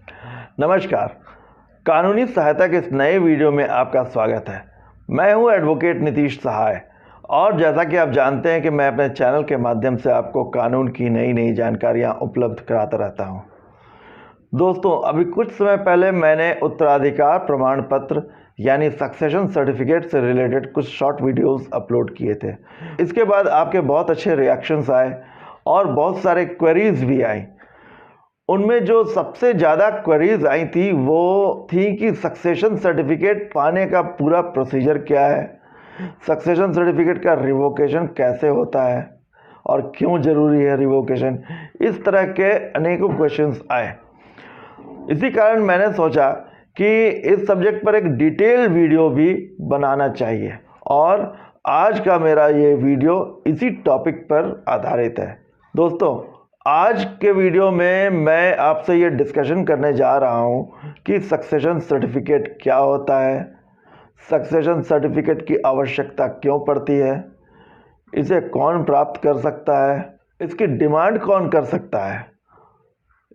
नमस्कार। कानूनी सहायता के इस नए वीडियो में आपका स्वागत है। मैं हूं एडवोकेट नीतीश सहाय और जैसा कि आप जानते हैं कि मैं अपने चैनल के माध्यम से आपको कानून की नई नई जानकारियां उपलब्ध कराता रहता हूं। दोस्तों, अभी कुछ समय पहले मैंने उत्तराधिकार प्रमाण पत्र यानी सक्सेशन सर्टिफिकेट से रिलेटेड कुछ शॉर्ट वीडियोस अपलोड किए थे। इसके बाद आपके बहुत अच्छे रिएक्शंस आए और बहुत सारे क्वेरीज भी आई। उनमें जो सबसे ज़्यादा क्वेरीज आई थी वो थी कि सक्सेशन सर्टिफिकेट पाने का पूरा प्रोसीजर क्या है, सक्सेशन सर्टिफिकेट का रिवोकेशन कैसे होता है और क्यों ज़रूरी है रिवोकेशन। इस तरह के अनेकों क्वेश्चंस आए। इसी कारण मैंने सोचा कि इस सब्जेक्ट पर एक डिटेल वीडियो भी बनाना चाहिए और आज का मेरा ये वीडियो इसी टॉपिक पर आधारित है। दोस्तों, आज के वीडियो में मैं आपसे ये डिस्कशन करने जा रहा हूँ कि सक्सेशन सर्टिफिकेट क्या होता है, सक्सेशन सर्टिफिकेट की आवश्यकता क्यों पड़ती है, इसे कौन प्राप्त कर सकता है, इसकी डिमांड कौन कर सकता है,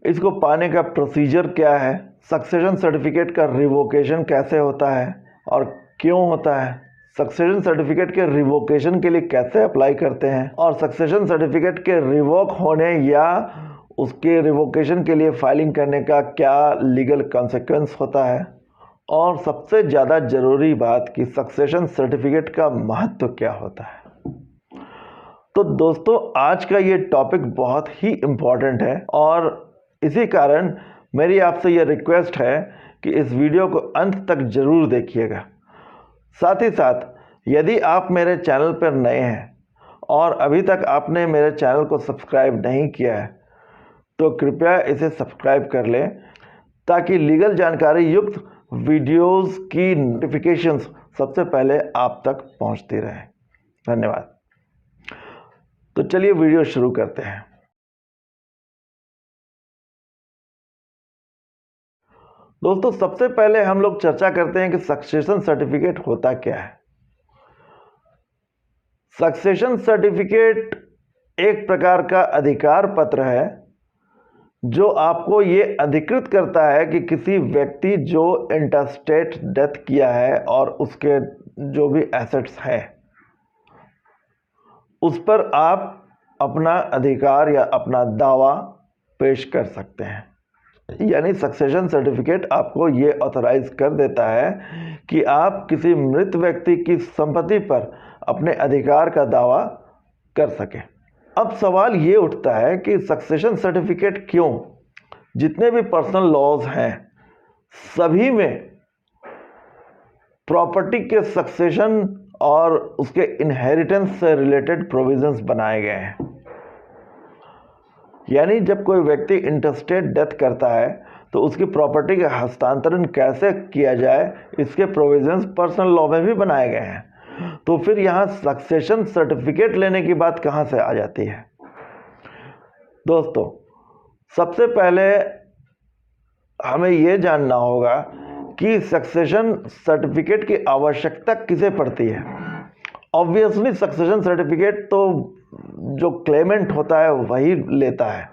इसको पाने का प्रोसीजर क्या है, सक्सेशन सर्टिफिकेट का रिवोकेशन कैसे होता है और क्यों होता है, सक्सेशन सर्टिफिकेट के रिवोकेशन के लिए कैसे अप्लाई करते हैं और सक्सेशन सर्टिफिकेट के रिवोक होने या उसके रिवोकेशन के लिए फाइलिंग करने का क्या लीगल कॉन्सिक्वेंस होता है, और सबसे ज़्यादा ज़रूरी बात कि सक्सेशन सर्टिफिकेट का महत्व क्या होता है। तो दोस्तों, आज का ये टॉपिक बहुत ही इम्पॉर्टेंट है और इसी कारण मेरी आपसे ये रिक्वेस्ट है कि इस वीडियो को अंत तक ज़रूर देखिएगा। साथ ही साथ यदि आप मेरे चैनल पर नए हैं और अभी तक आपने मेरे चैनल को सब्सक्राइब नहीं किया है तो कृपया इसे सब्सक्राइब कर लें ताकि लीगल जानकारी युक्त वीडियोस की नोटिफिकेशंस सबसे पहले आप तक पहुंचती रहे। धन्यवाद। तो चलिए वीडियो शुरू करते हैं। दोस्तों, सबसे पहले हम लोग चर्चा करते हैं कि सक्सेशन सर्टिफिकेट होता क्या है। सक्सेशन सर्टिफिकेट एक प्रकार का अधिकार पत्र है जो आपको ये अधिकृत करता है कि किसी व्यक्ति जो इंटरस्टेट डेथ किया है और उसके जो भी एसेट्स हैं उस पर आप अपना अधिकार या अपना दावा पेश कर सकते हैं। यानी सक्सेशन सर्टिफिकेट आपको ये ऑथराइज कर देता है कि आप किसी मृत व्यक्ति की संपत्ति पर अपने अधिकार का दावा कर सकें। अब सवाल ये उठता है कि सक्सेशन सर्टिफिकेट क्यों? जितने भी पर्सनल लॉज हैं सभी में प्रॉपर्टी के सक्सेशन और उसके इनहेरिटेंस से रिलेटेड प्रोविजंस बनाए गए हैं। यानी जब कोई व्यक्ति इंटरस्टेट डेथ करता है तो उसकी प्रॉपर्टी का हस्तांतरण कैसे किया जाए इसके प्रोविजंस पर्सनल लॉ में भी बनाए गए हैं। तो फिर यहाँ सक्सेशन सर्टिफिकेट लेने की बात कहाँ से आ जाती है? दोस्तों, सबसे पहले हमें यह जानना होगा कि सक्सेशन सर्टिफिकेट की आवश्यकता किसे पड़ती है। ऑब्वियसली सक्सेशन सर्टिफिकेट तो जो क्लेमेंट होता है वही लेता है,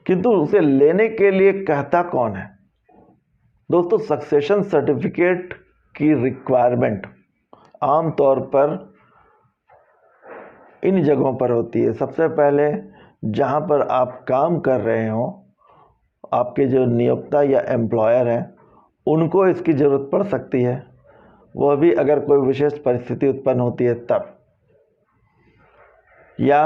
किंतु उसे लेने के लिए कहता कौन है? दोस्तों, सक्सेशन सर्टिफिकेट की रिक्वायरमेंट आमतौर पर इन जगहों पर होती है। सबसे पहले जहां पर आप काम कर रहे हो, आपके जो नियोक्ता या एम्प्लॉयर हैं उनको इसकी ज़रूरत पड़ सकती है, वह भी अगर कोई विशेष परिस्थिति उत्पन्न होती है तब। या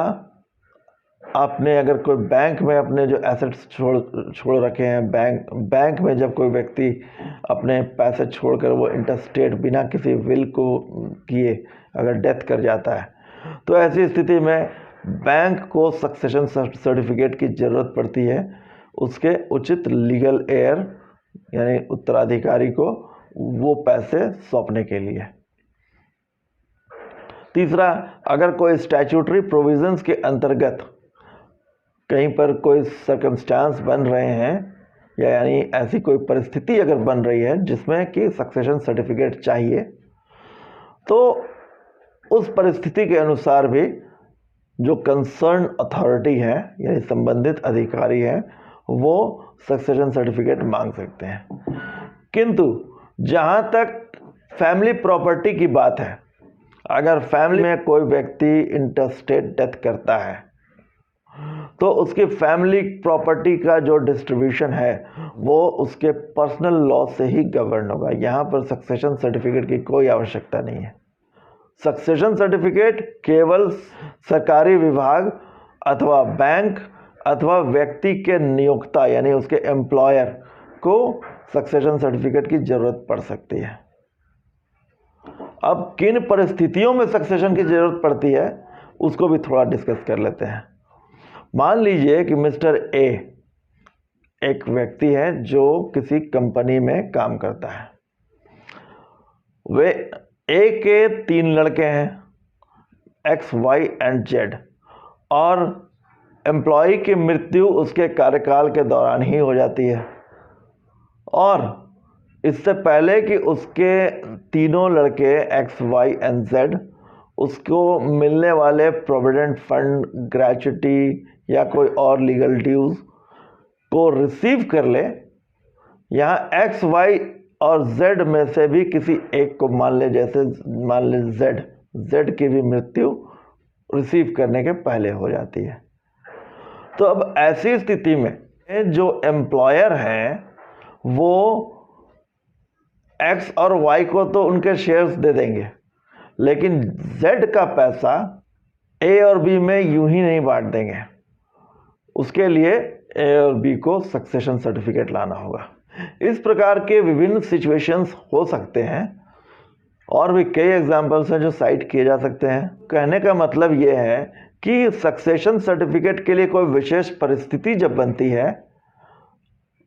आपने अगर कोई बैंक में अपने जो एसेट्स छोड़ रखे हैं, बैंक में जब कोई व्यक्ति अपने पैसे छोड़कर वो इंटरस्टेट बिना किसी विल को किए अगर डेथ कर जाता है तो ऐसी स्थिति में बैंक को सक्सेशन सर्टिफिकेट की ज़रूरत पड़ती है उसके उचित लीगल हेयर यानी उत्तराधिकारी को वो पैसे सौंपने के लिए। तीसरा, अगर कोई स्टैट्यूटरी प्रोविजंस के अंतर्गत कहीं पर कोई सर्कमस्टांस बन रहे हैं या यानी ऐसी कोई परिस्थिति अगर बन रही है जिसमें कि सक्सेशन सर्टिफिकेट चाहिए तो उस परिस्थिति के अनुसार भी जो कंसर्न अथॉरिटी है यानी संबंधित अधिकारी हैं वो सक्सेशन सर्टिफिकेट मांग सकते हैं। किंतु जहाँ तक फैमिली प्रॉपर्टी की बात है, अगर फैमिली में कोई व्यक्ति इंटरस्टेट डेथ करता है तो उसकी फैमिली प्रॉपर्टी का जो डिस्ट्रीब्यूशन है वो उसके पर्सनल लॉ से ही गवर्न होगा। यहाँ पर सक्सेशन सर्टिफिकेट की कोई आवश्यकता नहीं है। सक्सेशन सर्टिफिकेट केवल सरकारी विभाग अथवा बैंक अथवा व्यक्ति के नियोक्ता यानी उसके एम्प्लॉयर को सक्सेशन सर्टिफिकेट की ज़रूरत पड़ सकती है। अब किन परिस्थितियों में सक्सेशन की ज़रूरत पड़ती है उसको भी थोड़ा डिस्कस कर लेते हैं। मान लीजिए कि मिस्टर ए एक व्यक्ति है जो किसी कंपनी में काम करता है। वे ए के 3 लड़के हैं, एक्स, वाई एंड जेड, और एम्प्लॉय की मृत्यु उसके कार्यकाल के दौरान ही हो जाती है। और इससे पहले कि उसके तीनों लड़के एक्स, वाई एंड जेड उसको मिलने वाले प्रोविडेंट फंड, ग्रेच्युटी या कोई और लीगल ड्यूज को रिसीव कर ले, यहाँ एक्स, वाई और जेड में से भी किसी एक को मान ले, जैसे मान ले जेड की भी मृत्यु रिसीव करने के पहले हो जाती है। तो अब ऐसी स्थिति में जो एम्प्लॉयर हैं वो एक्स और वाई को तो उनके शेयर्स दे देंगे, लेकिन जेड का पैसा ए और बी में यूं ही नहीं बांट देंगे। उसके लिए ए और बी को सक्सेशन सर्टिफिकेट लाना होगा। इस प्रकार के विभिन्न सिचुएशंस हो सकते हैं और भी कई एग्जाम्पल्स हैं जो साइट किए जा सकते हैं। कहने का मतलब ये है कि सक्सेशन सर्टिफिकेट के लिए कोई विशेष परिस्थिति जब बनती है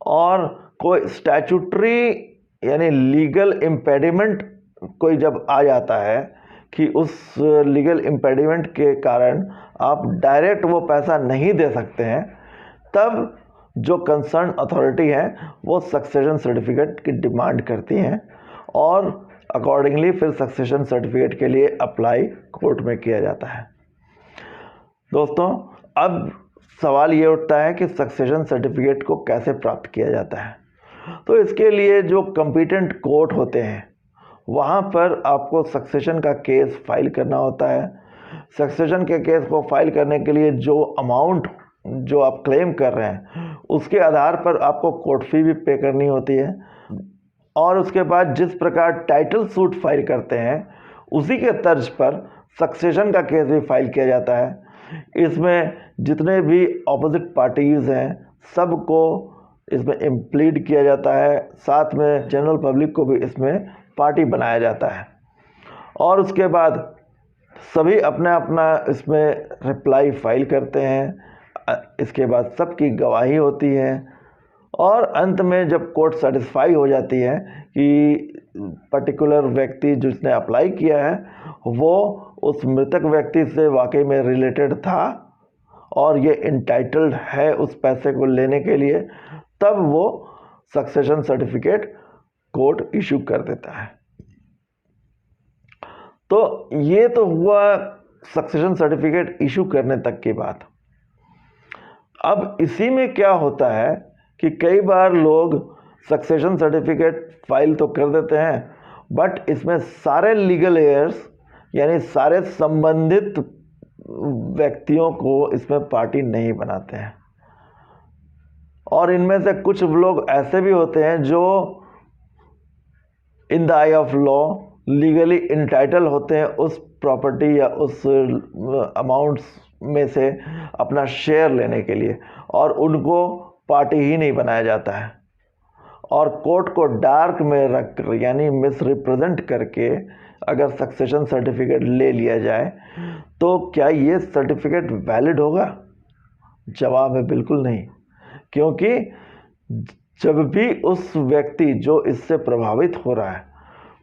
और कोई स्टैट्यूटरी यानी लीगल इम्पेडिमेंट कोई जब आ जाता है कि उस लीगल इम्पेडिमेंट के कारण आप डायरेक्ट वो पैसा नहीं दे सकते हैं, तब जो कंसर्न अथॉरिटी है वो सक्सेशन सर्टिफिकेट की डिमांड करती हैं और अकॉर्डिंगली फिर सक्सेशन सर्टिफिकेट के लिए अप्लाई कोर्ट में किया जाता है। दोस्तों, अब सवाल ये उठता है कि सक्सेशन सर्टिफिकेट को कैसे प्राप्त किया जाता है। तो इसके लिए जो कॉम्पिटेंट कोर्ट होते हैं वहाँ पर आपको सक्सेशन का केस फाइल करना होता है। सक्सेशन के केस को फाइल करने के लिए जो अमाउंट जो आप क्लेम कर रहे हैं उसके आधार पर आपको कोर्ट फी भी पे करनी होती है। और उसके बाद जिस प्रकार टाइटल सूट फाइल करते हैं उसी के तर्ज पर सक्सेशन का केस भी फाइल किया जाता है। इसमें जितने भी ऑपोजिट पार्टीज हैं सबको इसमें इम्प्लीड किया जाता है, साथ में जनरल पब्लिक को भी इसमें पार्टी बनाया जाता है। और उसके बाद सभी अपना अपना इसमें रिप्लाई फाइल करते हैं। इसके बाद सबकी गवाही होती है और अंत में जब कोर्ट सेटिस्फाई हो जाती है कि पर्टिकुलर व्यक्ति जिसने अप्लाई किया है वो उस मृतक व्यक्ति से वाकई में रिलेटेड था और ये इंटाइटल्ड है उस पैसे को लेने के लिए, तब वो सक्सेशन सर्टिफिकेट कोर्ट इशू कर देता है। तो ये तो हुआ सक्सेशन सर्टिफिकेट इशू करने तक की बात। अब इसी में क्या होता है कि कई बार लोग सक्सेशन सर्टिफिकेट फाइल तो कर देते हैं बट इसमें सारे लीगल एयर्स यानी सारे संबंधित व्यक्तियों को इसमें पार्टी नहीं बनाते हैं। और इनमें से कुछ लोग ऐसे भी होते हैं जो in the eye of law legally entitle होते हैं उस प्रॉपर्टी या उस अमाउंट्स में से अपना शेयर लेने के लिए, और उनको पार्टी ही नहीं बनाया जाता है। और कोर्ट को डार्क में रख यानी मिस रिप्रेजेंट करके अगर सक्सेशन सर्टिफिकेट ले लिया जाए तो क्या ये सर्टिफिकेट वैलिड होगा? जवाब है बिल्कुल नहीं। क्योंकि जब भी उस व्यक्ति जो इससे प्रभावित हो रहा है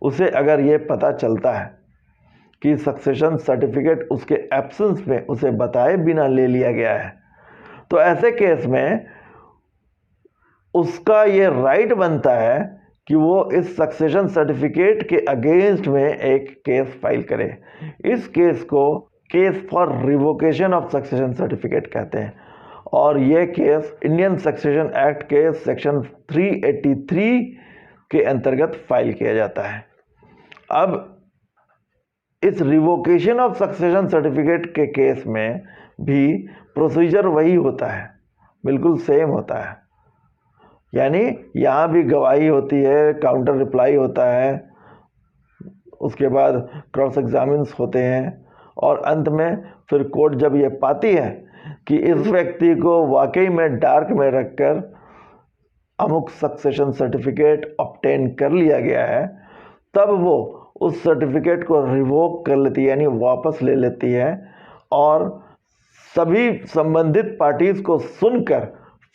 उसे अगर ये पता चलता है कि सक्सेशन सर्टिफिकेट उसके एब्सेंस में उसे बताए बिना ले लिया गया है, तो ऐसे केस में उसका ये राइट बनता है कि वो इस सक्सेशन सर्टिफिकेट के अगेंस्ट में एक केस फाइल करे। इस केस को case for revocation of succession certificate कहते हैं। और ये केस इंडियन सक्सेशन एक्ट के सेक्शन 383 के अंतर्गत फाइल किया जाता है। अब इस रिवोकेशन ऑफ सक्सेशन सर्टिफिकेट के केस में भी प्रोसीजर वही होता है, बिल्कुल सेम होता है। यानी यहाँ भी गवाही होती है, काउंटर रिप्लाई होता है, उसके बाद क्रॉस एग्जामिन्स होते हैं और अंत में फिर कोर्ट जब ये पाती है कि इस व्यक्ति को वाकई में डार्क में रखकर अमुक सक्सेशन सर्टिफिकेट ऑब्टेन कर लिया गया है, तब वो उस सर्टिफिकेट को रिवोक कर लेती है, यानी वापस ले लेती है और सभी संबंधित पार्टीज को सुनकर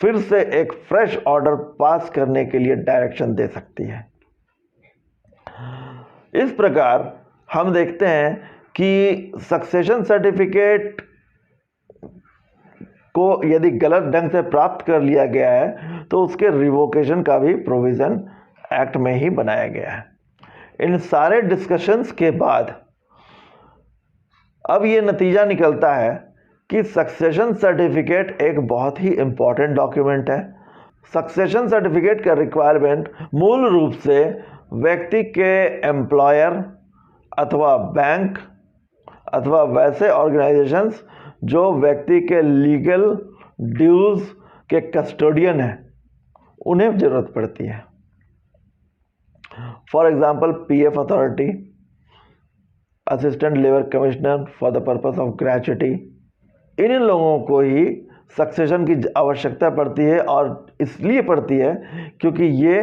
फिर से एक फ्रेश ऑर्डर पास करने के लिए डायरेक्शन दे सकती है। इस प्रकार हम देखते हैं कि सक्सेशन सर्टिफिकेट को यदि गलत ढंग से प्राप्त कर लिया गया है तो उसके रिवोकेशन का भी प्रोविज़न एक्ट में ही बनाया गया है। इन सारे डिस्कशंस के बाद अब ये नतीजा निकलता है कि सक्सेशन सर्टिफिकेट एक बहुत ही इम्पॉर्टेंट डॉक्यूमेंट है। सक्सेशन सर्टिफिकेट का रिक्वायरमेंट मूल रूप से व्यक्ति के एम्प्लॉयर अथवा बैंक अथवा वैसे ऑर्गेनाइजेशंस जो व्यक्ति के लीगल ड्यूज के कस्टोडियन हैं, उन्हें ज़रूरत पड़ती है। For example PF authority, assistant labour commissioner for the purpose of gratuity, इन लोगों को ही सक्सेशन की आवश्यकता पड़ती है और इसलिए पड़ती है क्योंकि ये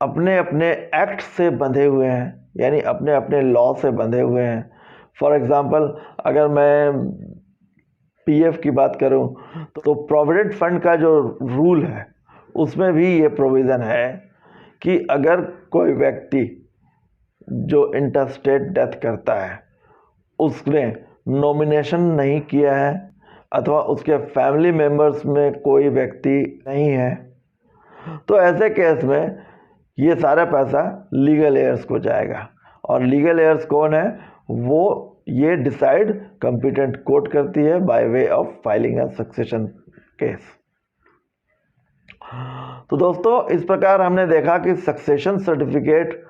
अपने अपने एक्ट से बंधे हुए हैं, यानी अपने अपने लॉ से बंधे हुए हैं। फॉर एग्ज़ाम्पल अगर मैं पीएफ की बात करूं तो प्रोविडेंट फंड का जो रूल है उसमें भी ये प्रोविज़न है कि अगर कोई व्यक्ति जो इंटरस्टेट डेथ करता है उसने नॉमिनेशन नहीं किया है अथवा उसके फैमिली मेंबर्स में कोई व्यक्ति नहीं है, तो ऐसे केस में ये सारा पैसा लीगल एयर्स को जाएगा। और लीगल एयर्स कौन है, वो ये डिसाइड कॉम्पिटेंट कोर्ट करती है by way of filing a succession case. तो दोस्तों, इस प्रकार हमने देखा कि सक्सेशन सर्टिफिकेट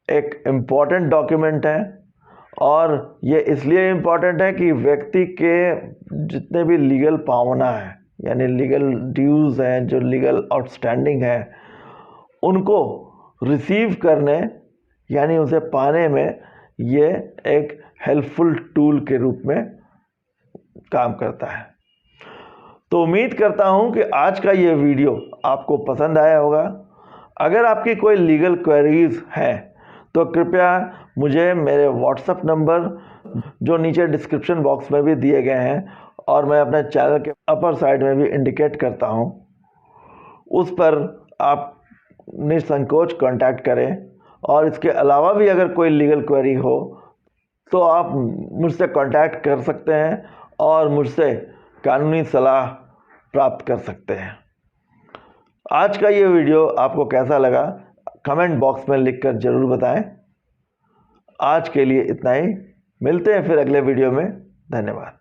एक इम्पॉर्टेंट डॉक्यूमेंट है और ये इसलिए इम्पॉर्टेंट है कि व्यक्ति के जितने भी लीगल पावना है, यानी लीगल ड्यूज़ हैं, जो लीगल आउटस्टैंडिंग है, उनको रिसीव करने यानी उसे पाने में ये एक हेल्पफुल टूल के रूप में काम करता है। तो उम्मीद करता हूँ कि आज का ये वीडियो आपको पसंद आया होगा। अगर आपकी कोई लीगल क्वेरीज हैं तो कृपया मुझे मेरे व्हाट्सएप नंबर जो नीचे डिस्क्रिप्शन बॉक्स में भी दिए गए हैं और मैं अपने चैनल के अपर साइड में भी इंडिकेट करता हूँ, उस पर आप निसंकोच कांटेक्ट करें। और इसके अलावा भी अगर कोई लीगल क्वेरी हो तो आप मुझसे कांटेक्ट कर सकते हैं और मुझसे कानूनी सलाह प्राप्त कर सकते हैं। आज का ये वीडियो आपको कैसा लगा कमेंट बॉक्स में लिखकर ज़रूर बताएं। आज के लिए इतना ही, मिलते हैं फिर अगले वीडियो में। धन्यवाद।